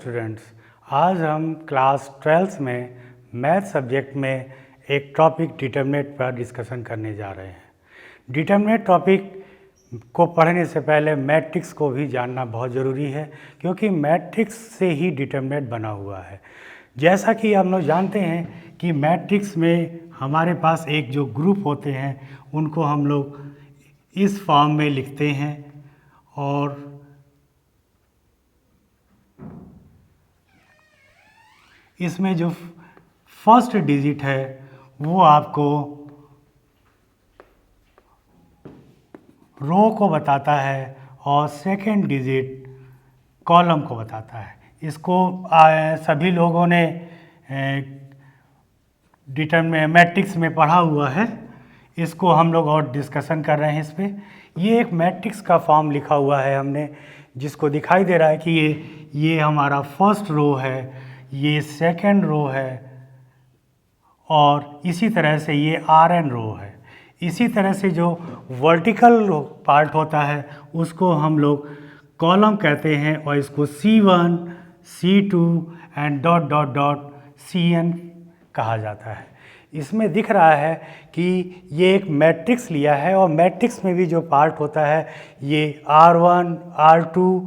Students, आज हम class 12th में मैथ सब्जेक्ट में एक टॉपिक डिटर्मिनेंट पर डिस्कशन करने जा रहे हैं। डिटर्मिनेंट टॉपिक को पढ़ने से पहले मैट्रिक्स को भी जानना बहुत ज़रूरी है, क्योंकि मैट्रिक्स से ही डिटर्मिनेंट बना हुआ है। जैसा कि हम लोग जानते हैं कि मैट्रिक्स में हमारे पास एक जो ग्रुप होते हैं उनको हम लोग इस फॉर्म में लिखते हैं, और इसमें जो फर्स्ट डिजिट है वो आपको रो को बताता है और सेकंड डिजिट कॉलम को बताता है। इसको सभी लोगों ने मैट्रिक्स में पढ़ा हुआ है। इसको हम लोग और डिस्कशन कर रहे हैं इस पर। ये एक मैट्रिक्स का फॉर्म लिखा हुआ है हमने, जिसको दिखाई दे रहा है कि ये हमारा फर्स्ट रो है, ये सेकंड रो है, और इसी तरह से ये Rn रो है। इसी तरह से जो वर्टिकल पार्ट होता है उसको हम लोग कॉलम कहते हैं, और इसको C1, C2 and dot dot dot Cn कहा जाता है। इसमें दिख रहा है कि ये एक मैट्रिक्स लिया है, और मैट्रिक्स में भी जो पार्ट होता है ये R1, R2,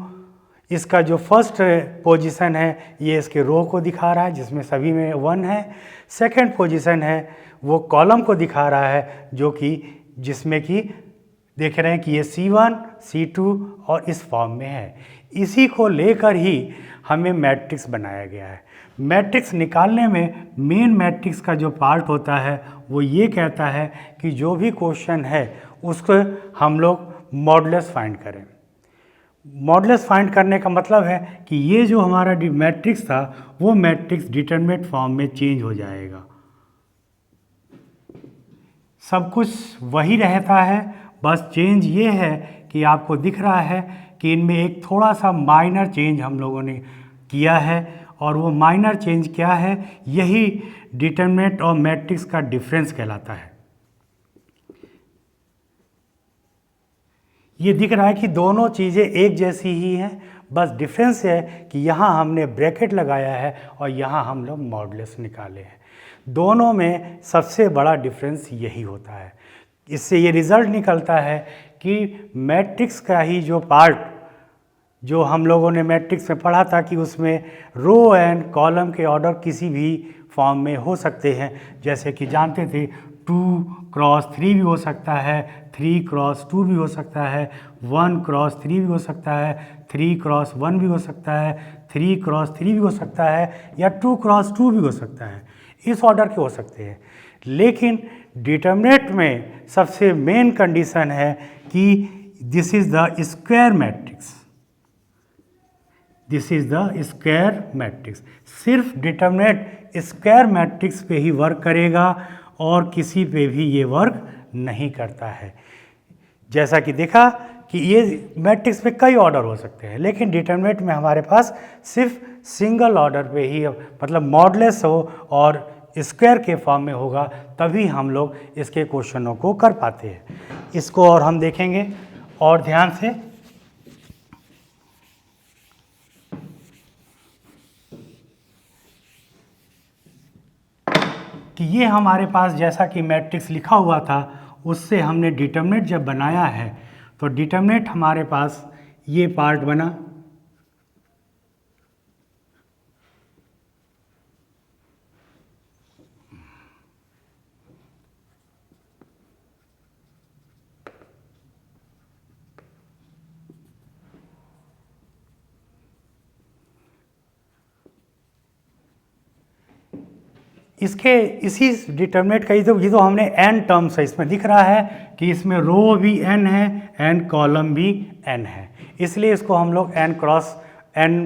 इसका जो फर्स्ट पोजीशन है ये इसके रो को दिखा रहा है जिसमें सभी में 1 है। सेकंड पोजीशन है वो कॉलम को दिखा रहा है, जो कि जिसमें कि देख रहे हैं कि ये C1, C2 और इस फॉर्म में है। इसी को लेकर ही हमें मैट्रिक्स बनाया गया है। मैट्रिक्स निकालने में मेन मैट्रिक्स का जो पार्ट होता है वो ये कहता है कि जो भी क्वेश्चन है उसको हम लोग मॉडुलस फाइंड करें। मॉडुलस फाइंड करने का मतलब है कि ये जो हमारा मैट्रिक्स था वो मैट्रिक्स डिटर्मिनेंट फॉर्म में चेंज हो जाएगा। सब कुछ वही रहता है, बस चेंज ये है कि आपको दिख रहा है कि इनमें एक थोड़ा सा माइनर चेंज हम लोगों ने किया है, और वो माइनर चेंज क्या है, यही डिटर्मिनेंट और मैट्रिक्स का डिफरेंस कहलाता है। ये दिख रहा है कि दोनों चीज़ें एक जैसी ही हैं, बस डिफरेंस है कि यहाँ हमने ब्रैकेट लगाया है और यहाँ हम लोग मॉडुलस निकाले हैं। दोनों में सबसे बड़ा डिफरेंस यही होता है। इससे ये रिज़ल्ट निकलता है कि मैट्रिक्स का ही जो पार्ट जो हम लोगों ने मैट्रिक्स में पढ़ा था कि उसमें रो एंड कॉलम के ऑर्डर किसी भी फॉर्म में हो सकते हैं, जैसे कि जानते थे 2x3 भी हो सकता है, 3x2 भी हो सकता है, 1x3 भी हो सकता है, 3x1 भी हो सकता है, 3x3 भी हो सकता है, या 2x2 भी हो सकता है। इस ऑर्डर के हो सकते हैं। लेकिन डिटर्मिनेंट में सबसे मेन कंडीशन है कि this is the square matrix. This is the square matrix. सिर्फ डिटर्मिनेंट स्क्वायर मैट्रिक्स पे ही वर्क करेगा और किसी पे भी ये वर्क नहीं करता है। जैसा कि देखा कि ये मैट्रिक्स में कई ऑर्डर हो सकते हैं, लेकिन डिटर्मिनेंट में हमारे पास सिर्फ सिंगल ऑर्डर पे ही, मतलब मॉडुलस हो और स्क्वायर के फॉर्म में होगा, तभी हम लोग इसके क्वेश्चनों को कर पाते हैं। इसको और हम देखेंगे और ध्यान से। कि ये हमारे पास जैसा कि मैट्रिक्स लिखा हुआ था उससे हमने डिटर्मिनेंट जब बनाया है, तो डिटर्मिनेंट हमारे पास ये पार्ट बना। इसी डिटर्मिनेंट का ये तो हमने n टर्म्स है, इसमें दिख रहा है कि इसमें रो भी n है एंड कॉलम भी n है, इसलिए इसको हम लोग n क्रॉस n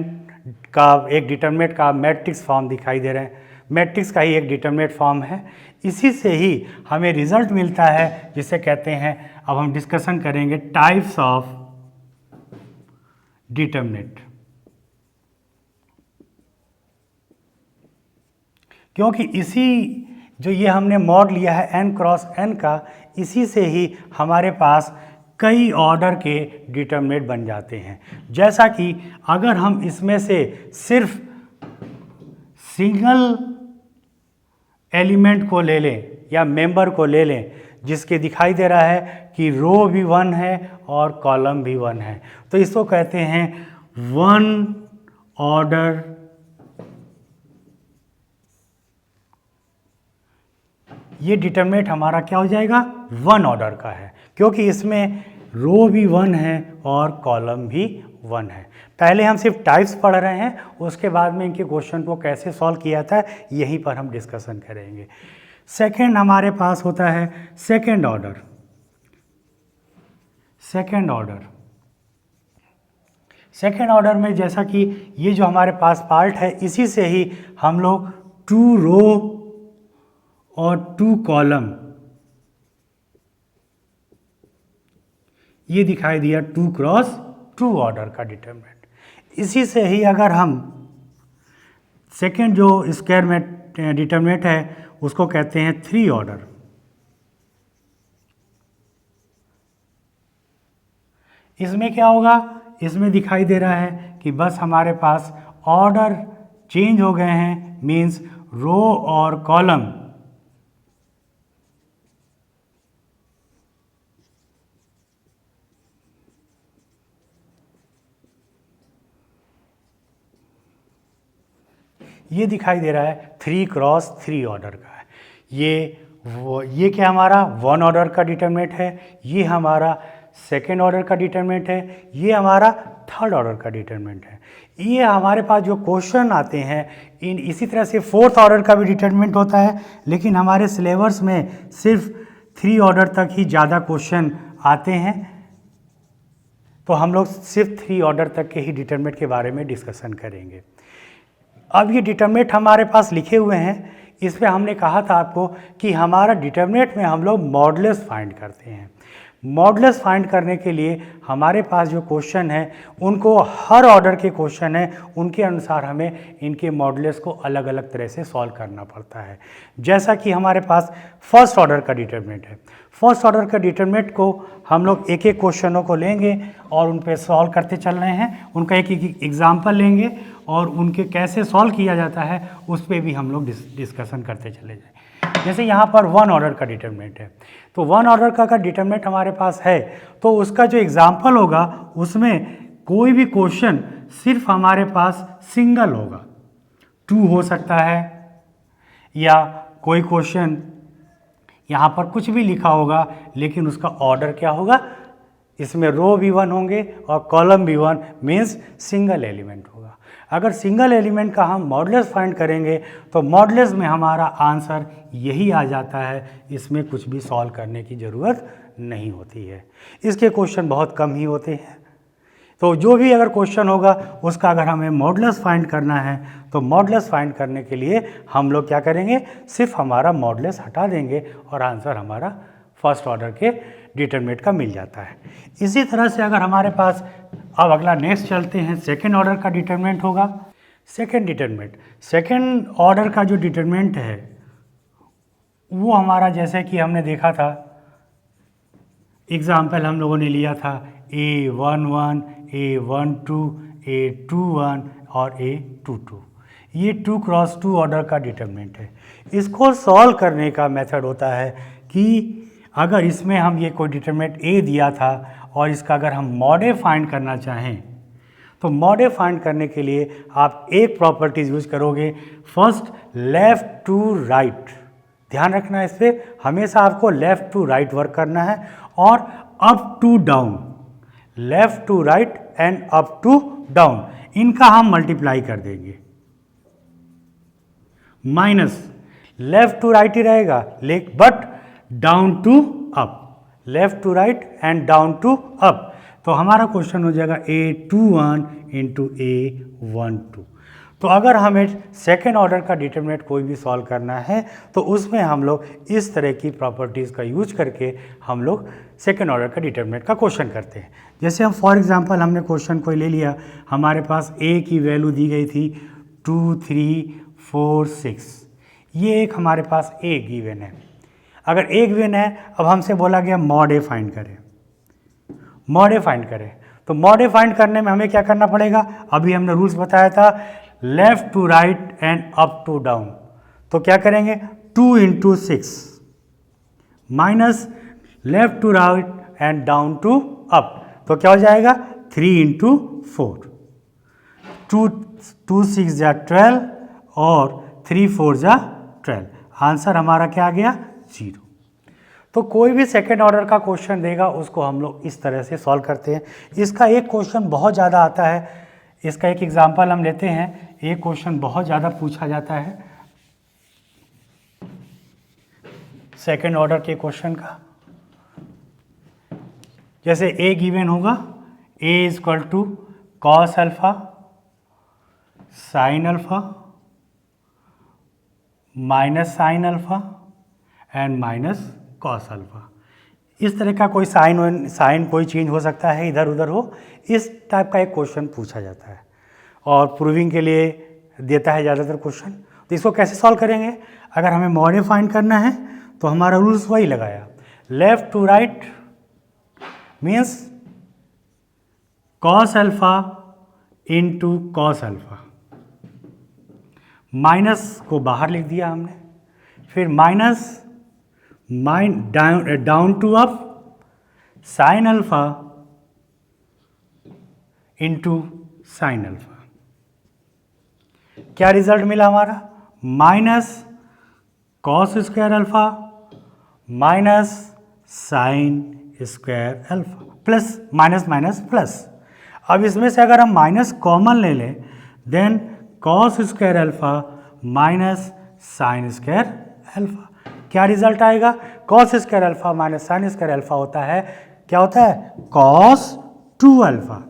का एक डिटर्मिनेंट का मैट्रिक्स फॉर्म दिखाई दे रहे हैं। मैट्रिक्स का ही एक डिटर्मिनेंट फॉर्म है। इसी से ही हमें रिजल्ट मिलता है, जिसे कहते हैं, अब हम डिस्कशन करेंगे टाइप्स ऑफ डिटर्मिनेंट। क्योंकि इसी जो ये हमने मॉड लिया है n क्रॉस n का, इसी से ही हमारे पास कई ऑर्डर के डिटरमिनेंट बन जाते हैं। जैसा कि अगर हम इसमें से सिर्फ सिंगल एलिमेंट को ले लें या मेंबर को ले लें, जिसके दिखाई दे रहा है कि रो भी 1 है और कॉलम भी 1 है, तो इसको कहते हैं वन ऑर्डर ये डिटरमिनेंट हमारा क्या हो जाएगा, 1 ऑर्डर का है, क्योंकि इसमें रो भी 1 है और कॉलम भी 1 है। पहले हम सिर्फ टाइप्स पढ़ रहे हैं, उसके बाद में इनके क्वेश्चन को कैसे सॉल्व किया था यहीं पर हम डिस्कशन करेंगे। सेकंड हमारे पास होता है सेकंड ऑर्डर। सेकंड ऑर्डर में जैसा कि ये जो हमारे पास पार्ट है, इसी से ही हम लोग 2 रो और 2 कॉलम, ये दिखाई दिया 2 क्रॉस 2 ऑर्डर का डिटरमिनेंट। इसी से ही अगर हम सेकेंड जो स्क्वायर में डिटरमिनेंट है उसको कहते हैं 3 ऑर्डर। इसमें क्या होगा, इसमें दिखाई दे रहा है कि बस हमारे पास ऑर्डर चेंज हो गए हैं, मीन्स रो और कॉलम ये दिखाई दे रहा है 3 क्रॉस 3 ऑर्डर का है। ये क्या हमारा 1 ऑर्डर का डिटरमिनेंट है, ये हमारा सेकेंड ऑर्डर का डिटरमिनेंट है, ये हमारा थर्ड ऑर्डर का डिटरमिनेंट है। ये हमारे पास जो क्वेश्चन आते हैं इन इसी तरह से 4th ऑर्डर का भी डिटरमिनेंट होता है, लेकिन हमारे सिलेबस में सिर्फ 3 ऑर्डर तक ही ज़्यादा क्वेश्चन आते हैं, तो हम लोग सिर्फ 3 ऑर्डर तक के ही डिटरमिनेंट के बारे में डिस्कशन करेंगे। अब ये डिटरमिनेंट हमारे पास लिखे हुए हैं, इस पे हमने कहा था आपको कि हमारा डिटरमिनेंट में हम लोग मॉडुलस फाइंड करते हैं। मॉडुलस फाइंड करने के लिए हमारे पास जो क्वेश्चन है उनको हर ऑर्डर के क्वेश्चन है, उनके अनुसार हमें इनके मॉडुलस को अलग अलग तरह से सॉल्व करना पड़ता है। जैसा कि हमारे पास फर्स्ट ऑर्डर का डिटरमिनेंट है, फर्स्ट ऑर्डर का डिटरमिनेंट को हम लोग एक एक क्वेश्चनों को लेंगे और उन पे सॉल्व करते चल रहे हैं, उनका एक एक एग्जाम्पल लेंगे और उनके कैसे सॉल्व किया जाता है उस पर भी हम लोग डिस्कशन करते चले जाएँ। जैसे यहाँ पर 1 ऑर्डर का डिटरमिनेंट है, तो 1 ऑर्डर का डिटरमिनेंट हमारे पास है, तो उसका जो एग्जाम्पल होगा उसमें कोई भी क्वेश्चन सिर्फ हमारे पास सिंगल होगा, 2 हो सकता है, या कोई क्वेश्चन यहाँ पर कुछ भी लिखा होगा लेकिन उसका ऑर्डर क्या होगा, इसमें रो भी 1 होंगे और कॉलम भी 1, मीन्स सिंगल एलिमेंट होगा। अगर सिंगल एलिमेंट का हम मॉडुलस फाइंड करेंगे तो मॉडुलस में हमारा आंसर यही आ जाता है, इसमें कुछ भी सॉल्व करने की ज़रूरत नहीं होती है। इसके क्वेश्चन बहुत कम ही होते हैं, तो जो भी अगर क्वेश्चन होगा उसका अगर हमें मॉडुलस फाइंड करना है तो मॉडुलस फाइंड करने के लिए हम लोग क्या करेंगे, सिर्फ हमारा मॉडुलस हटा देंगे और आंसर हमारा फर्स्ट ऑर्डर के डिटरमिनेंट का मिल जाता है। इसी तरह से अगर हमारे पास अब अगला नेक्स्ट चलते हैं, सेकेंड ऑर्डर का डिटरमिनेंट होगा। सेकेंड डिटरमिनेंट, सेकेंड ऑर्डर का जो डिटरमिनेंट है वो हमारा जैसे कि हमने देखा था, एग्जाम्पल हम लोगों ने लिया था A11, A12, A21 और A22। ये 2 क्रॉस 2 ऑर्डर का डिटरमिनेंट है। इसको सॉल्व करने का मेथड होता है कि अगर इसमें हम ये कोई डिटरमिनेंट A दिया था और इसका अगर हम मॉडे फाइंड करना चाहें तो मॉडे फाइंड करने के लिए आप एक प्रॉपर्टीज यूज करोगे, फर्स्ट लेफ़्ट टू राइट। ध्यान रखना इस पर, हमेशा आपको लेफ़्ट टू राइट वर्क करना है, और up to down, left to right and up to down, इनका हम मल्टीप्लाई कर देंगे। माइनस लेफ़्ट टू राइट ही रहेगा, but down to up, left to right and down to up, तो हमारा क्वेश्चन हो जाएगा A21 इंटू A12। तो अगर हमें सेकेंड ऑर्डर का डिटरमिनेंट कोई भी सॉल्व करना है तो उसमें हम लोग इस तरह की प्रॉपर्टीज़ का यूज करके हम लोग सेकेंड ऑर्डर का डिटरमिनेंट का क्वेश्चन करते हैं। जैसे हम फॉर एग्जांपल हमने क्वेश्चन कोई ले लिया, हमारे पास A की वैल्यू दी गई थी 2, 3, 4, 6, ये एक हमारे पास A गिवन है। अगर A गिवन है, अब हमसे बोला गया मॉड A फाइंड करें, मॉडे फाइंड करें। तो मॉडे फाइंड करने में हमें क्या करना पड़ेगा, अभी हमने रूल्स बताया था, left to right and up to down. तो क्या करेंगे, 2 into 6 minus left to right and down to up, तो क्या हो जाएगा 3 इंटू 4, 2 6 जा 12 और 3 4 जा 12। आंसर हमारा क्या आ गया, 0। तो कोई भी सेकेंड ऑर्डर का क्वेश्चन देगा उसको हम लोग इस तरह से सॉल्व करते हैं। इसका एक क्वेश्चन बहुत ज़्यादा आता है, इसका एक एग्जांपल हम लेते हैं। एक क्वेश्चन बहुत ज़्यादा पूछा जाता है सेकेंड ऑर्डर के क्वेश्चन का। जैसे ए गिवन होगा, A is equal to cos alpha sine alpha minus sine alpha and minus cos alpha. इस तरह का कोई साइन कोई चेंज हो सकता है, इधर उधर हो, इस टाइप का एक क्वेश्चन पूछा जाता है और प्रूविंग के लिए देता है ज़्यादातर क्वेश्चन। तो इसको कैसे सॉल्व करेंगे, अगर हमें मॉडे फाइंड करना है तो हमारा रूल्स वही लगाया, left to right means cos alpha into cos alpha, minus को बाहर लिख दिया हमने, फिर minus down to up sine alpha into sine alpha. क्या रिजल्ट मिला हमारा, minus cos square alpha minus sine square alpha, plus minus minus plus. अब इसमें से अगर हम माइनस कॉमन ले लें, then cos square alpha minus sine square alpha, क्या रिजल्ट आएगा, cos square alpha minus sine square alpha होता है, क्या होता है, कॉस 2 अल्फा।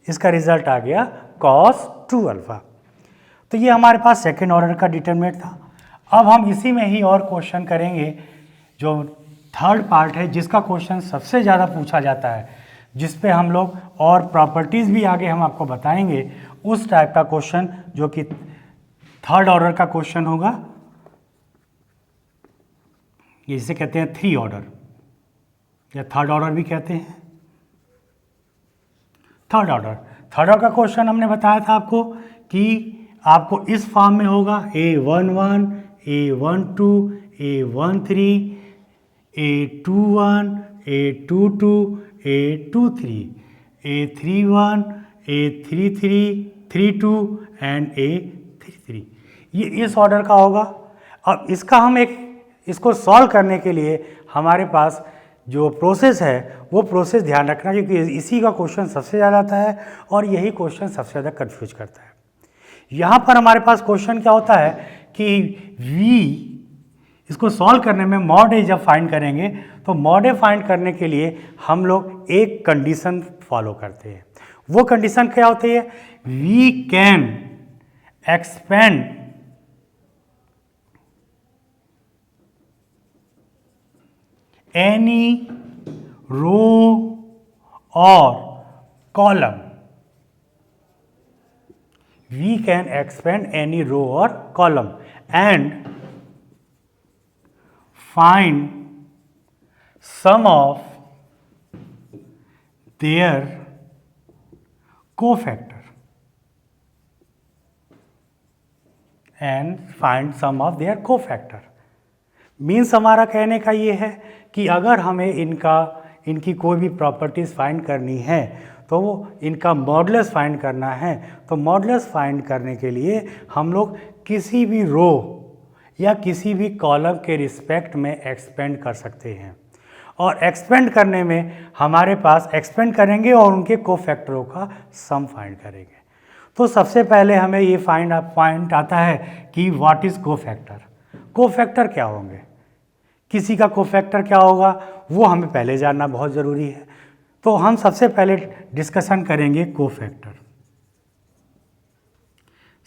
इसका रिजल्ट आ गया कॉस 2 अल्फा। तो ये हमारे पास सेकेंड ऑर्डर का डिटरमिनेंट था। अब हम इसी में ही और क्वेश्चन करेंगे जो थर्ड पार्ट है, जिसका क्वेश्चन सबसे ज़्यादा पूछा जाता है, जिस पे हम लोग और प्रॉपर्टीज़ भी आगे हम आपको बताएंगे, उस टाइप का क्वेश्चन जो कि थर्ड ऑर्डर का क्वेश्चन होगा। ये इसे कहते हैं 3 ऑर्डर या थर्ड ऑर्डर भी कहते हैं। थर्ड ऑर्डर का क्वेश्चन हमने बताया था आपको कि आपको इस फॉर्म में होगा, A11, A12, A13, A21, A22, A23, A31, A33, 32 and A33, ये इस ऑर्डर का होगा। अब इसका हम इसको सॉल्व करने के लिए हमारे पास जो प्रोसेस है वो प्रोसेस ध्यान रखना, क्योंकि इसी का क्वेश्चन सबसे ज़्यादा आता है और यही क्वेश्चन सबसे ज़्यादा कंफ्यूज करता है। यहाँ पर हमारे पास क्वेश्चन क्या होता है कि V इसको सॉल्व करने में मॉड ए जब फाइंड करेंगे तो मॉड ए फाइंड करने के लिए हम लोग एक कंडीशन फॉलो करते हैं। वो कंडीशन क्या होती है, we can expand any row और column, we can expand any row or column and find sum of their cofactor and find sum of their cofactor। Means हमारा कहने का ये है कि अगर हमें इनकी कोई भी प्रॉपर्टीज़ फाइंड करनी है तो वो इनका मॉडुलस फाइंड करना है। तो मॉडुलस फाइंड करने के लिए हम लोग किसी भी रो या किसी भी कॉलम के रिस्पेक्ट में एक्सपेंड कर सकते हैं, और एक्सपेंड करने में हमारे पास एक्सपेंड करेंगे और उनके कोफैक्टरों का सम फाइंड करेंगे। तो सबसे पहले हमें ये पॉइंट आता है कि व्हाट इज़ कोफैक्टर। कोफैक्टर क्या होंगे, किसी का कोफैक्टर क्या होगा वो हमें पहले जानना बहुत ज़रूरी है। तो हम सबसे पहले डिस्कशन करेंगे कोफैक्टर।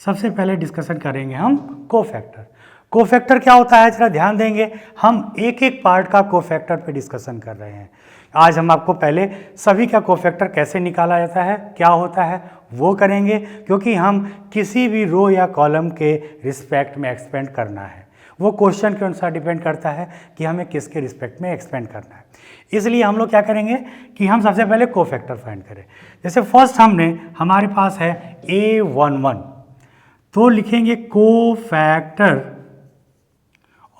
सबसे पहले डिस्कशन करेंगे हम कोफैक्टर। कोफैक्टर क्या होता है जरा ध्यान देंगे, हम एक एक पार्ट का कोफैक्टर पे डिस्कशन कर रहे हैं। आज हम आपको पहले सभी का कोफैक्टर कैसे निकाला जाता है, क्या होता है वो करेंगे, क्योंकि हम किसी भी रो या कॉलम के रिस्पेक्ट में एक्सपेंड करना है। वो क्वेश्चन के अनुसार डिपेंड करता है कि हमें किसके रिस्पेक्ट में एक्सपेंड करना है। इसलिए हम लोग क्या करेंगे कि हम सबसे पहले कोफैक्टर फाइंड करें। जैसे फर्स्ट हमारे पास है A11, तो लिखेंगे कोफैक्टर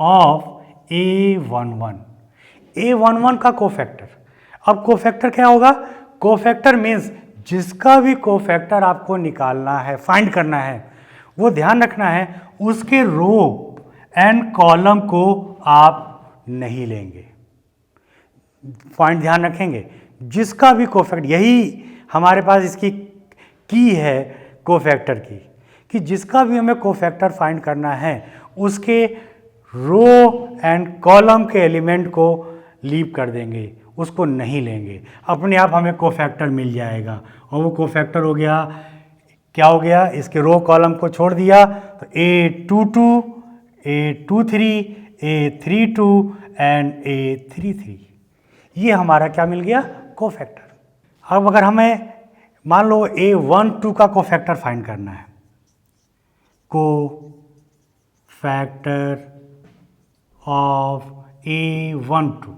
ऑफ A11, A11 का कोफैक्टर। अब कोफैक्टर क्या होगा? कोफैक्टर मीन्स जिसका भी कोफैक्टर आपको निकालना है, फाइंड करना है, वो ध्यान रखना है उसके रो एंड कॉलम को आप नहीं लेंगे। पॉइंट ध्यान रखेंगे, जिसका भी कोफैक्टर, यही हमारे पास इसकी की है कोफैक्टर की, कि जिसका भी हमें कोफैक्टर फाइंड करना है उसके रो एंड कॉलम के एलिमेंट को लीव कर देंगे, उसको नहीं लेंगे। अपने आप हमें कोफैक्टर मिल जाएगा और वो कोफैक्टर हो गया, क्या हो गया? इसके रो कॉलम को छोड़ दिया तो A22, A23, A32 and A33, ये हमारा क्या मिल गया? कोफैक्टर। अब अगर हमें मान लो A12 का कोफैक्टर फाइंड करना है, कोफैक्टर ऑफ A12।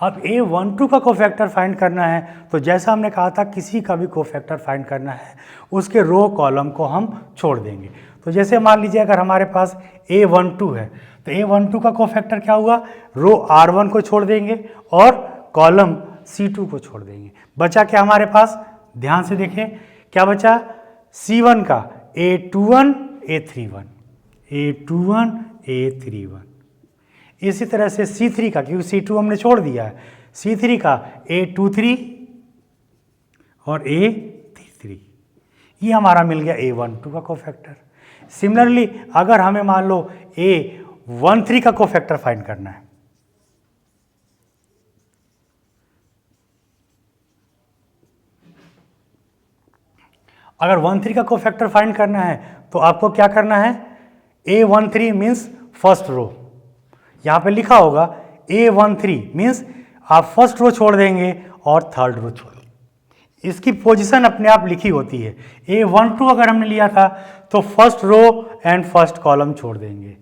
अब A12 का कोफैक्टर फाइंड करना है तो जैसा हमने कहा था, किसी का भी कोफैक्टर फाइंड करना है उसके रो कॉलम को हम छोड़ देंगे। तो जैसे मान लीजिए अगर हमारे पास A12 है तो A12 का कोफैक्टर क्या हुआ? रो R1 को छोड़ देंगे और कॉलम C2 को छोड़ देंगे। बचा क्या हमारे पास? ध्यान से देखें क्या बचा? C1 का A21, A31, A21, A31। इसी तरह से C3 का, क्योंकि C2 हमने छोड़ दिया है, C3 का A23 और A33, ये हमारा मिल गया A12 का कोफैक्टर। सिमिलरली अगर हमें मान लो A13 का कोफैक्टर फाइंड करना है, अगर 13 का कोफैक्टर फाइंड करना है तो आपको क्या करना है? A13 मीन्स फर्स्ट रो, यहाँ पे लिखा होगा A13 मीन्स आप फर्स्ट रो छोड़ देंगे और थर्ड रो छोड़ देंगे। इसकी पोजीशन अपने आप लिखी होती है। A12 अगर हमने लिया था तो first row and first column छोड़ देंगे।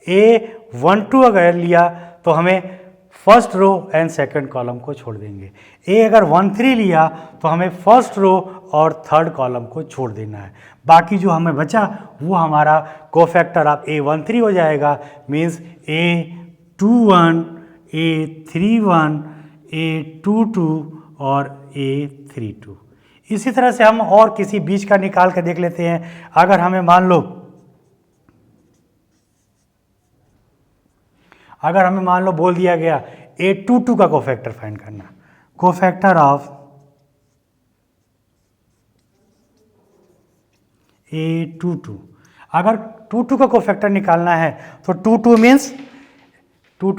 A12 अगर लिया तो हमें first row and second column को छोड़ देंगे। अगर 13 लिया तो हमें फर्स्ट रो और थर्ड कॉलम को छोड़ देना है। बाकी जो हमें बचा वो हमारा कोफैक्टर ऑफ A13 हो जाएगा, मीन्स A21, A31, A22 और A32। इसी तरह से हम और किसी बीच का निकाल के देख लेते हैं। अगर हमें मान लो बोल दिया गया A22 का कोफैक्टर फाइंड करना, कोफैक्टर ऑफ A22, अगर 22 का कोफैक्टर निकालना है तो 22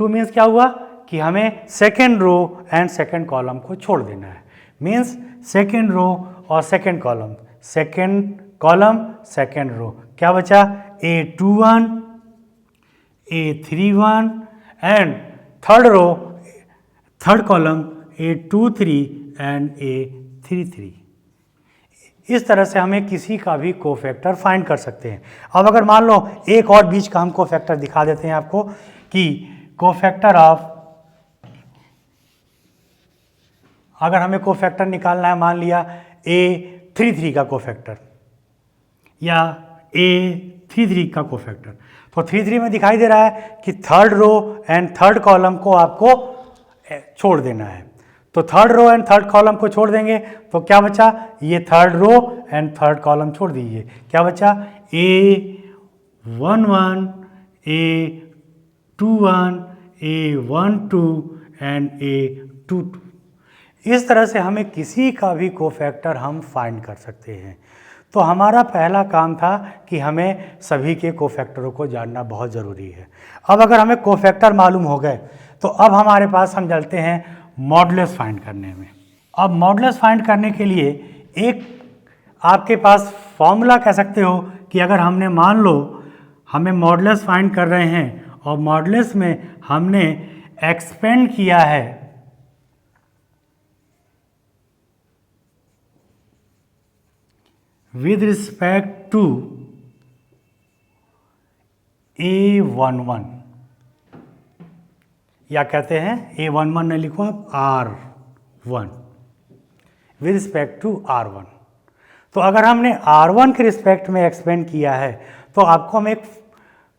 मीन्स क्या हुआ कि हमें second row and second column को छोड़ देना है। मीन्स सेकेंड रो और second column, second column second row, क्या बचा? A21, A31 and third row third column A23 and A33। इस तरह से हमें किसी का भी कोफैक्टर फाइंड कर सकते हैं। अब अगर मान लो एक और बीच का हम कोफैक्टर दिखा देते हैं आपको कि कोफैक्टर ऑफ, अगर हमें कोफैक्टर निकालना है, मान लिया A33 का कोफैक्टर या A33 का कोफैक्टर, तो 33 में दिखाई दे रहा है कि third row and third column को आपको छोड़ देना है। तो third row and third column को छोड़ देंगे तो क्या बचा? ये third row and third column छोड़ दीजिए, क्या बचा? A11, A21, A12 and A22। इस तरह से हमें किसी का भी कोफैक्टर हम फाइंड कर सकते हैं। तो हमारा पहला काम था कि हमें सभी के कोफैक्टरों को जानना बहुत ज़रूरी है। अब अगर हमें कोफैक्टर मालूम हो गए तो अब हमारे पास हम चलते हैं मॉडुलस फाइंड करने में। अब मॉडुलस फाइंड करने के लिए एक आपके पास फॉर्मूला कह सकते हो कि अगर हमने मान लो हमें मॉडुलस फाइंड कर रहे हैं और मॉडुलस में हमने एक्सपेंड किया है with respect to A11, या कहते हैं A11 ने लिखो आप R1 with respect to R1। तो अगर हमने R1 के रिस्पेक्ट में एक्सपेंड किया है तो आपको हम एक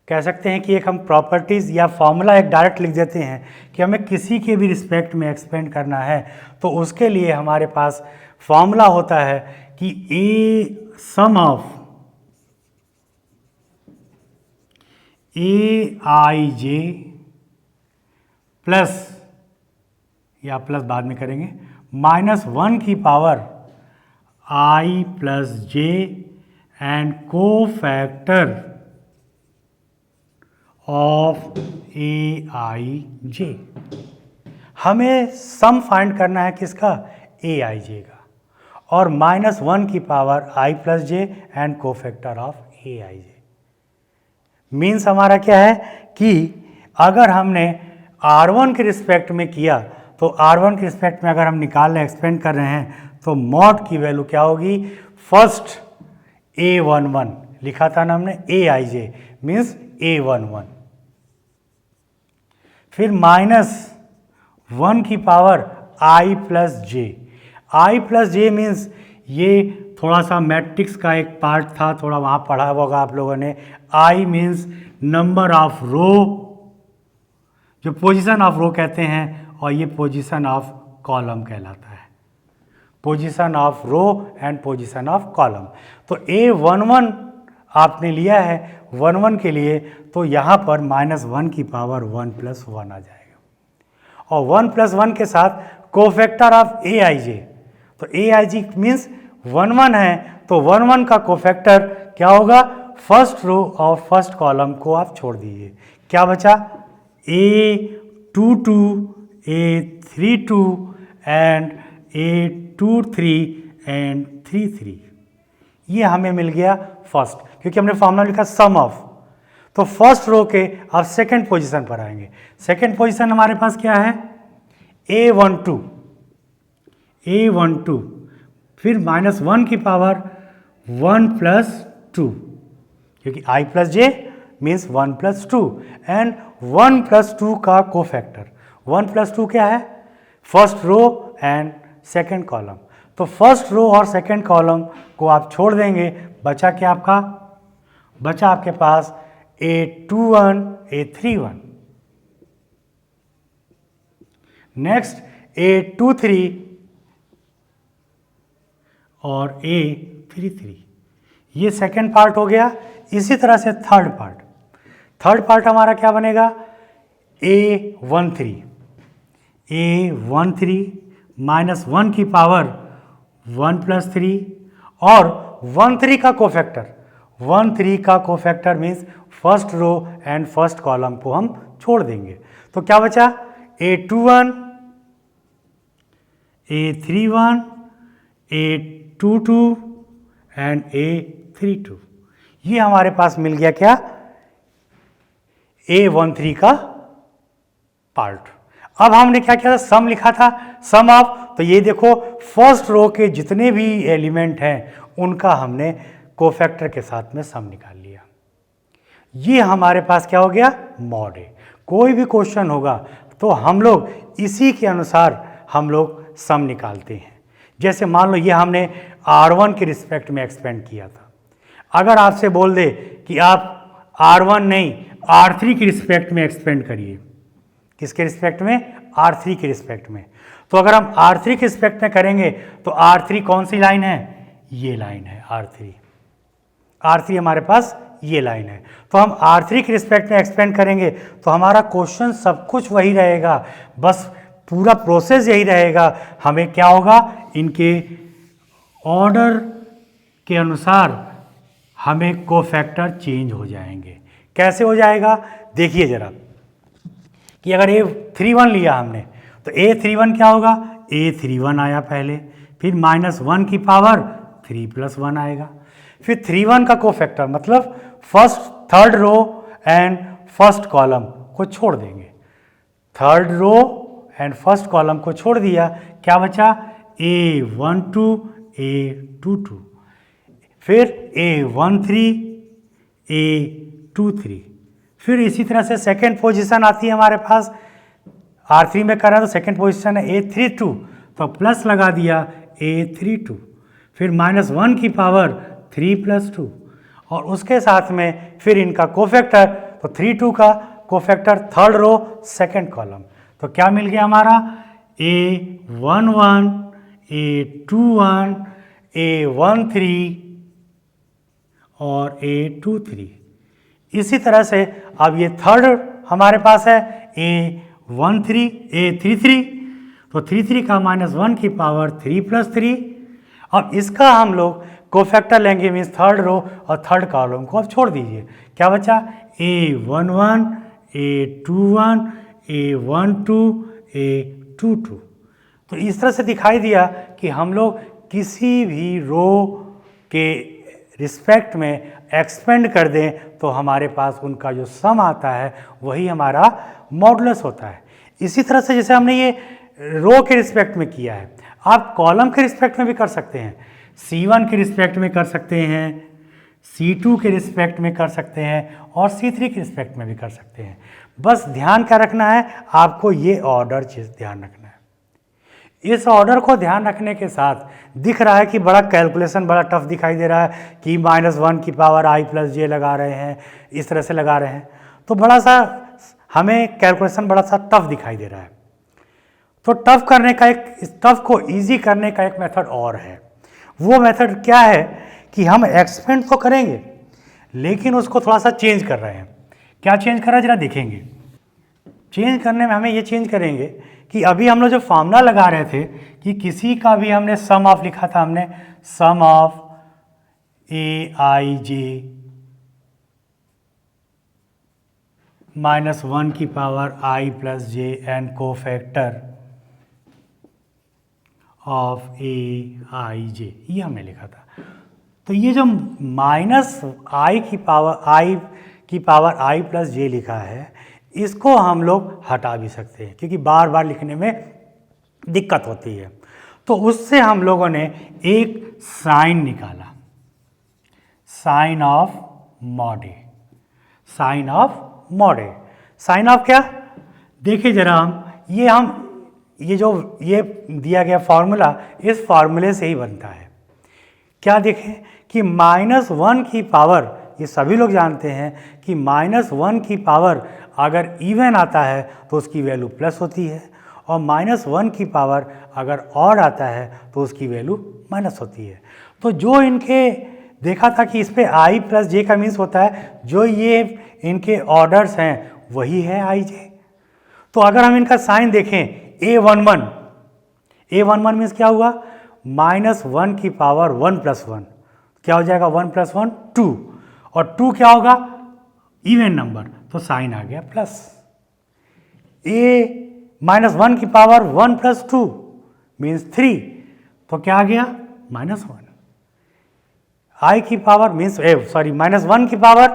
कह सकते हैं कि एक हम प्रॉपर्टीज़ या फॉर्मूला एक डायरेक्ट लिख देते हैं कि हमें किसी के भी रिस्पेक्ट में एक्सपेंड करना है तो उसके लिए हमारे पास फॉर्मूला होता है कि A sum of A I J plus या प्लस बाद में करेंगे -1 की power I plus J and cofactor of A I J. हमें सम फाइंड करना है किसका, ए आई जे का, और -1 की power I plus J and cofactor of A I J. Means हमारा क्या है कि अगर हमने R1 के रिस्पेक्ट में किया तो R1 के रिस्पेक्ट में अगर हम निकाल रहे एक्सपेंड कर रहे हैं तो मॉड की वैल्यू क्या होगी, फर्स्ट A11 लिखा था ना हमने ए आई जे मीन्स A11, फिर -1 की power I plus J. I plus J means ये थोड़ा सा मैट्रिक्स का एक पार्ट था, थोड़ा वहाँ पढ़ा होगा आप लोगों ने। आई मीन्स नंबर ऑफ रो, जो पोजीशन ऑफ रो कहते हैं, और ये पोजीशन ऑफ कॉलम कहलाता है, position of row and position of column. तो A11 आपने लिया है 11 के लिए, तो यहाँ पर -1 की पावर 1 + 1 आ जाएगा, और 1 + 1 के साथ कोफैक्टर ऑफ ए आई जे। तो ए आई जी मीन्स 11 है, तो 11 का कोफैक्टर क्या होगा, फर्स्ट रो और फर्स्ट कॉलम को आप छोड़ दीजिए, क्या बचा A22 A32 and A23 and 33। ये हमें मिल गया फर्स्ट, क्योंकि हमने फॉर्मूला लिखा सम ऑफ। तो फर्स्ट रो के अब सेकंड पोजीशन पर आएंगे। सेकंड पोजीशन हमारे पास क्या है, A12 फिर -1 की पावर 1 + 2, क्योंकि I + j मीन्स 1 + 2 एंड 1 + 2 का कोफैक्टर। 1 + 2 क्या है, first row and second column. तो फर्स्ट रो और सेकंड कॉलम को आप छोड़ देंगे, बचा क्या आपका, बचा आपके पास A21 A31, नेक्स्ट A23 और A33। ये सेकंड पार्ट हो गया। इसी तरह से थर्ड पार्ट हमारा क्या बनेगा, A13 -1 की पावर 1 + 3 और 13 का cofactor means first row and first column को हम छोड़ देंगे। तो क्या बचा, A21 A31 A22 and A32। ये हमारे पास मिल गया क्या, A13 का पार्ट। अब हमने क्या किया था, सम लिखा था, सम ऑफ। तो ये देखो फर्स्ट रो के जितने भी एलिमेंट हैं उनका हमने कोफैक्टर के साथ में सम निकाल लिया। ये हमारे पास क्या हो गया, मॉड है। कोई भी क्वेश्चन होगा तो हम लोग इसी के अनुसार हम लोग सम निकालते हैं। जैसे मान लो ये हमने R1 के रिस्पेक्ट में एक्सपेंड किया था, अगर आपसे बोल दे कि आप R1 नहीं R3 के रिस्पेक्ट में एक्सपेंड करिए, किसके रिस्पेक्ट में, R3 के रिस्पेक्ट में, तो अगर हम R3 के रिस्पेक्ट में करेंगे तो R3 कौन सी लाइन है, ये लाइन है R3 हमारे पास ये लाइन है। तो हम R3 के रिस्पेक्ट में एक्सपेंड करेंगे तो हमारा क्वेश्चन सब कुछ वही रहेगा, बस पूरा प्रोसेस यही रहेगा। हमें क्या होगा, इनके ऑर्डर के अनुसार हमें कोफैक्टर चेंज हो जाएंगे। कैसे हो जाएगा, देखिए जरा, कि अगर A31 लिया हमने तो A31 क्या होगा, A31 आया पहले, फिर -1 की पावर 3 + 1 आएगा, फिर 31 का कोफैक्टर मतलब first third row and first column को छोड़ देंगे। Third row and first column को छोड़ दिया, क्या बचा, A12 A22, फिर A13 A23, फिर इसी तरह से सेकेंड पोजीशन आती है हमारे पास R3 में कर रहा है तो सेकेंड पोजीशन है A32, तो प्लस लगा दिया A32, फिर -1 की पावर 3 + 2, और उसके साथ में फिर इनका कोफैक्टर, तो 32 का cofactor third row second column, तो क्या मिल गया हमारा A11, A21, A13 और A23। इसी तरह से अब ये थर्ड हमारे पास है A33, तो 33 का -1 की पावर 3 + 3। अब इसका हम लोग कोफैक्टर लेंगे, मीन्स थर्ड रो और थर्ड कॉलम को अब छोड़ दीजिए, क्या बचा A11, A21, A12, A22। तो इस तरह से दिखाई दिया कि हम लोग किसी भी रो के रिस्पेक्ट में एक्सपेंड कर दें तो हमारे पास उनका जो सम आता है वही हमारा मॉडुलस होता है। इसी तरह से जैसे हमने ये रो के रिस्पेक्ट में किया है, आप कॉलम के रिस्पेक्ट में भी कर सकते हैं, C1 के रिस्पेक्ट में कर सकते हैं, C2 के रिस्पेक्ट में कर सकते हैं और C3 के रिस्पेक्ट में भी कर सकते हैं। बस ध्यान क्या रखना है, आपको ये ऑर्डर चीज़ ध्यान रखना है। इस ऑर्डर को ध्यान रखने के साथ दिख रहा है कि बड़ा कैलकुलेशन बड़ा टफ दिखाई दे रहा है कि -1 की पावर I + j लगा रहे हैं, इस तरह से लगा रहे हैं, तो बड़ा सा हमें कैलकुलेशन बड़ा सा टफ दिखाई दे रहा है। तो टफ करने का इस टफ को ईजी करने का एक मेथड और है। वो मेथड क्या है कि हम एक्सपेंड तो करेंगे लेकिन उसको थोड़ा सा चेंज कर रहे हैं। क्या चेंज कर रहे हैं जरा देखेंगे। चेंज करने में हमें ये चेंज करेंगे कि अभी हम लोग जो फॉर्मूला लगा रहे थे कि किसी का भी हमने सम ऑफ लिखा था, हमने सम ऑफ AIJ -1 की power I + j and cofactor of AIJ, ये हमने लिखा था। तो ये जो -I की पावर I + j लिखा है, इसको हम लोग हटा भी सकते हैं क्योंकि बार बार लिखने में दिक्कत होती है। तो उससे हम लोगों ने एक साइन निकाला, sign of mod A. Sign of mod A, sign of क्या, देखिए जरा ये जो दिया गया फॉर्मूला, इस फॉर्मूले से ही बनता है। क्या देखें कि -1 की पावर, ये सभी लोग जानते हैं कि -1 की पावर अगर इवन आता है तो उसकी वैल्यू प्लस होती है, और -1 की पावर अगर ऑड आता है तो उसकी वैल्यू माइनस होती है। तो जो इनके देखा था कि इस पे I + j का मीन्स होता है, जो ये इनके ऑर्डर्स हैं वही है IJ। तो अगर हम इनका साइन देखें A11 मीन्स क्या हुआ, -1 की पावर 1 + 1, क्या हो जाएगा 1 + 1 2, और 2 क्या होगा इवन नंबर, तो साइन आ गया प्लस। -1 की पावर 1 + 2 मीन्स 3, तो क्या आ गया -1। I की पावर मीन्स -1 की पावर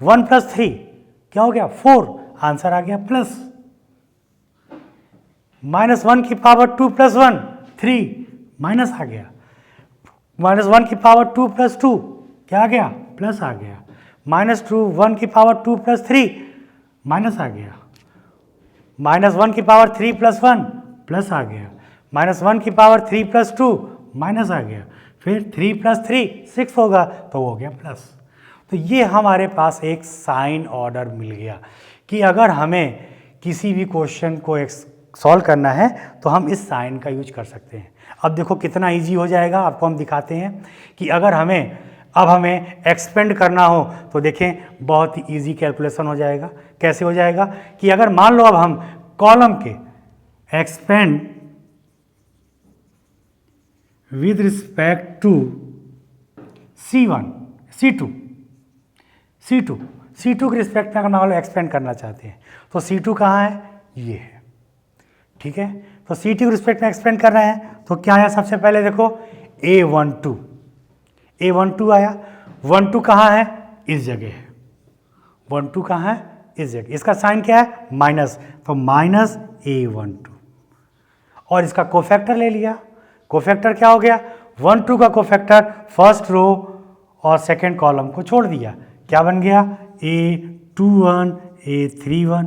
1 + 3 क्या हो गया 4, आंसर आ गया प्लस। -1 की पावर 2 + 1 3, माइनस आ गया। -1 की पावर 2 + 2 क्या आ गया, प्लस आ गया। -1 की पावर 2 + 3 माइनस आ गया। -1 की पावर 3 + 1 प्लस आ गया। -1 की पावर 3 + 2 माइनस आ गया। फिर 3 + 3 6 होगा तो हो गया प्लस। तो ये हमारे पास एक साइन ऑर्डर मिल गया कि अगर हमें किसी भी क्वेश्चन को सॉल्व करना है तो हम इस साइन का यूज कर सकते हैं। अब देखो कितना इजी हो जाएगा, आपको हम दिखाते हैं कि अगर हमें एक्सपेंड करना हो तो देखें बहुत ही ईजी कैलकुलेशन हो जाएगा। कैसे हो जाएगा कि अगर मान लो अब हम कॉलम के expand with respect to C2 के रिस्पेक्ट में अगर मान लो एक्सपेंड करना चाहते हैं तो C2 कहाँ है, ये है, ठीक है। तो C2 के रिस्पेक्ट में एक्सपेंड कर रहे हैं तो क्या आया, सबसे पहले देखो A12 आया। 12 कहाँ है, इस जगह है। 12 कहाँ है, इस जगह। इसका साइन क्या है, माइनस, तो -A12 और इसका कोफैक्टर ले लिया। कोफैक्टर क्या हो गया, 12 का कोफैक्टर फर्स्ट रो और सेकंड कॉलम को छोड़ दिया, क्या बन गया A21 A31।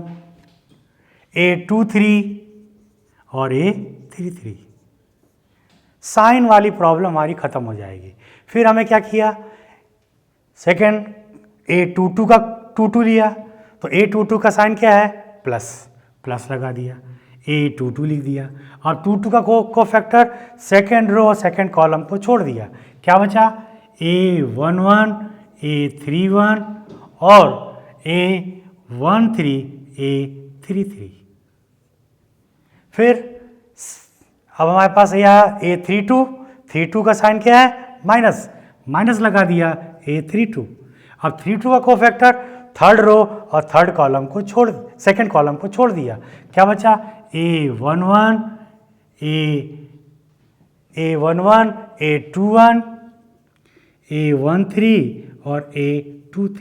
A23 और A33। साइन वाली प्रॉब्लम हमारी ख़त्म हो जाएगी। फिर हमें क्या किया, सेकेंड A22 का 22 लिया, तो A22 का साइन क्या है, प्लस, प्लस लगा दिया, A22 लिख दिया, और 22 का कोफैक्टर सेकेंड रो और सेकेंड कॉलम को छोड़ दिया, क्या बचा, A11, A31 और A13, A33। फिर अब हमारे पास यह A32, 32 का साइन क्या है, माइनस, माइनस लगा दिया A32। अब 32 का कोफैक्टर थर्ड रो और थर्ड कॉलम को छोड़, सेकंड कॉलम को छोड़ दिया, क्या बचा, A11, A11, A21, A13 और A23।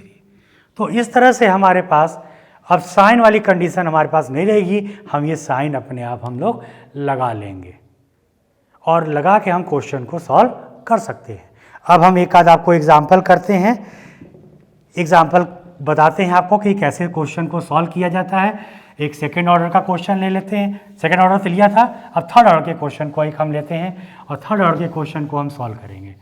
तो इस तरह से हमारे पास अब साइन वाली कंडीशन हमारे पास नहीं रहेगी, हम ये साइन अपने आप हम लोग लगा लेंगे और लगा के हम क्वेश्चन को सॉल्व कर सकते हैं। अब हम एक आध आपको एग्जाम्पल करते हैं, एग्जाम्पल बताते हैं आपको कि कैसे क्वेश्चन को सॉल्व किया जाता है। एक सेकेंड ऑर्डर का क्वेश्चन ले लेते हैं, सेकेंड ऑर्डर से लिया था, अब थर्ड ऑर्डर के क्वेश्चन को एक हम लेते हैं और थर्ड ऑर्डर के क्वेश्चन को हम सॉल्व करेंगे।